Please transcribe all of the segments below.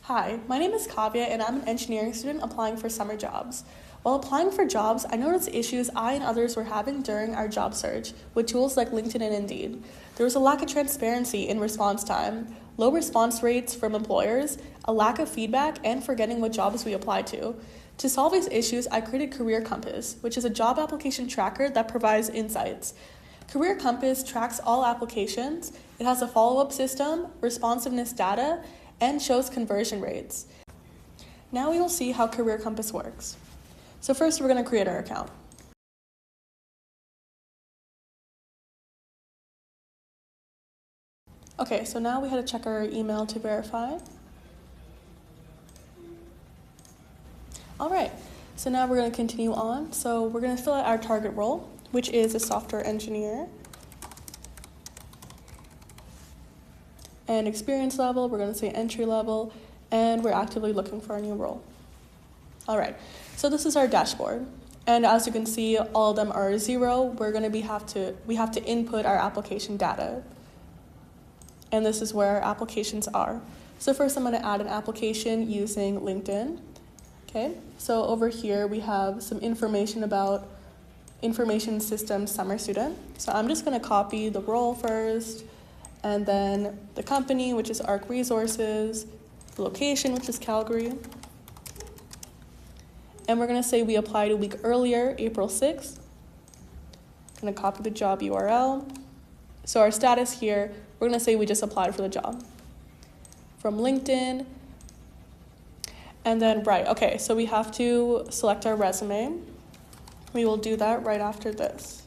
Hi, my name is Kavya and I'm an engineering student applying for summer jobs. While applying for jobs, I noticed issues I and others were having during our job search with tools like LinkedIn and Indeed. There was a lack of transparency in response time, low response rates from employers, a lack of feedback, and forgetting what jobs we applied to. To solve these issues, I created Career Compass, which is a job application tracker that provides insights. Career Compass tracks all applications. It has a follow-up system, responsiveness data, and shows conversion rates. Now we will see how Career Compass works. So first we're going to create our account. Okay, so now we had to check our email to verify. All right, so now we're going to continue on. So we're going to fill out our target role, which is a software engineer. And experience level, we're going to say entry level, and we're actively looking for a new role. All right, so this is our dashboard. And as you can see, all of them are 0. We have to input our application data. And this is where our applications are. So first I'm going to add an application using LinkedIn. Okay, so over here we have some information about information systems summer student. So I'm just going to copy the role first, and then the company, which is ARC Resources, the location, which is Calgary. And we're going to say we applied a week earlier, April 6th. I'm going to copy the job URL. So our status here, we're going to say we just applied for the job from LinkedIn. And then, okay, so we have to select our resume. We will do that right after this.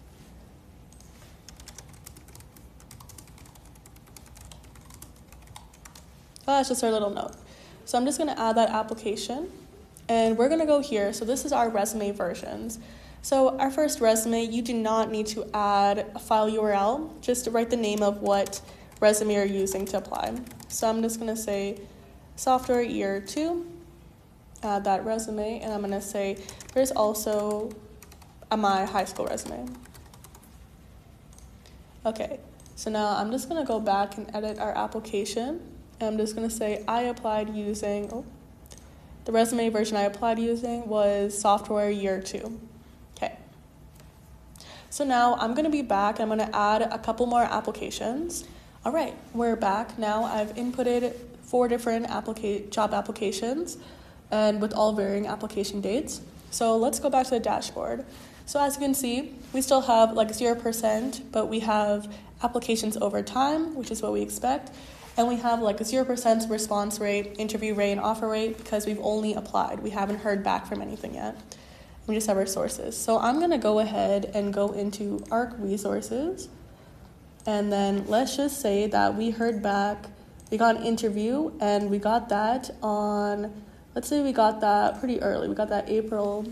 Oh, that's just our little note. So I'm just going to add that application, and we're going to go here. So this is our resume versions. So our first resume, you do not need to add a file URL, just write the name of what resume you're using to apply. So I'm just going to say software year 2, add that resume, and I'm going to say there's also my high school resume. Okay, so now I'm just going to go back and edit our application. And I'm just going to say I applied using, the resume version I applied using was software year 2. Okay. So now I'm going to be back. I'm going to add a couple more applications. All right, we're back. Now I've inputted 4 different job applications and with all varying application dates. So let's go back to the dashboard. So as you can see, we still have like 0%, but we have applications over time, which is what we expect. And we have like a 0% response rate, interview rate, and offer rate because we've only applied. We haven't heard back from anything yet. We just have our sources. So I'm going to go ahead and go into ARC Resources. And then let's just say that we heard back, we got an interview, and we got that on, let's say we got that pretty early. We got that April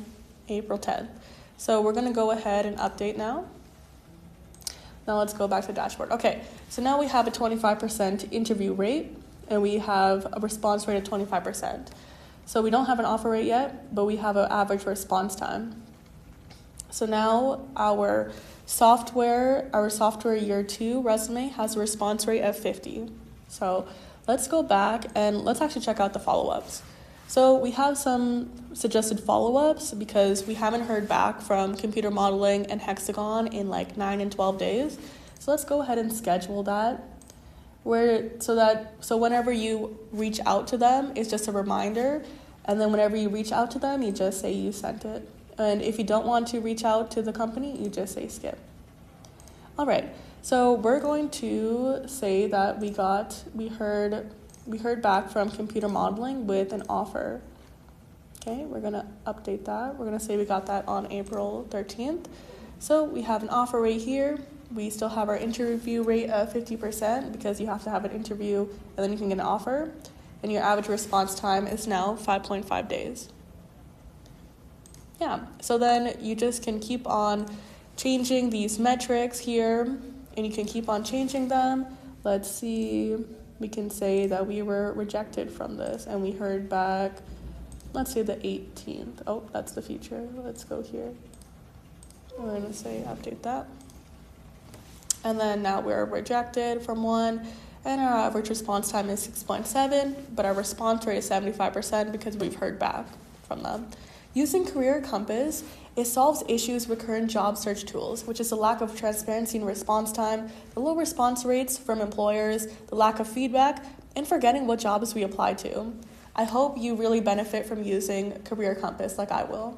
10th. So we're going to go ahead and update now. Now let's go back to the dashboard. Okay, so now we have a 25% interview rate, and we have a response rate of 25%. So we don't have an offer rate yet, but we have an average response time. So now our software year 2 resume has a response rate of 50. So let's go back and let's actually check out the follow-ups. So we have some suggested follow-ups because we haven't heard back from computer modeling and hexagon in like 9 and 12 days. So let's go ahead and schedule that. So whenever you reach out to them, it's just a reminder. And then whenever you reach out to them, you just say you sent it. And if you don't want to reach out to the company, you just say skip. All right, so we're going to say that we heard back from computer modeling with an offer. Okay, we're going to update that. We're going to say we got that on April 13th. So we have an offer rate here. We still have our interview rate of 50% because you have to have an interview and then you can get an offer. And your average response time is now 5.5 days. Yeah, so then you just can keep on changing these metrics here, and you can keep on changing them. Let's see, we can say that we were rejected from this, and we heard back, let's say the 18th. Oh, that's the feature. Let's go here. We're going to say update that. And then now we're rejected from one, and our average response time is 6.7, but our response rate is 75% because we've heard back from them. Using Career Compass, it solves issues with current job search tools, which is the lack of transparency in response time, the low response rates from employers, the lack of feedback, and forgetting what jobs we apply to. I hope you really benefit from using Career Compass like I will.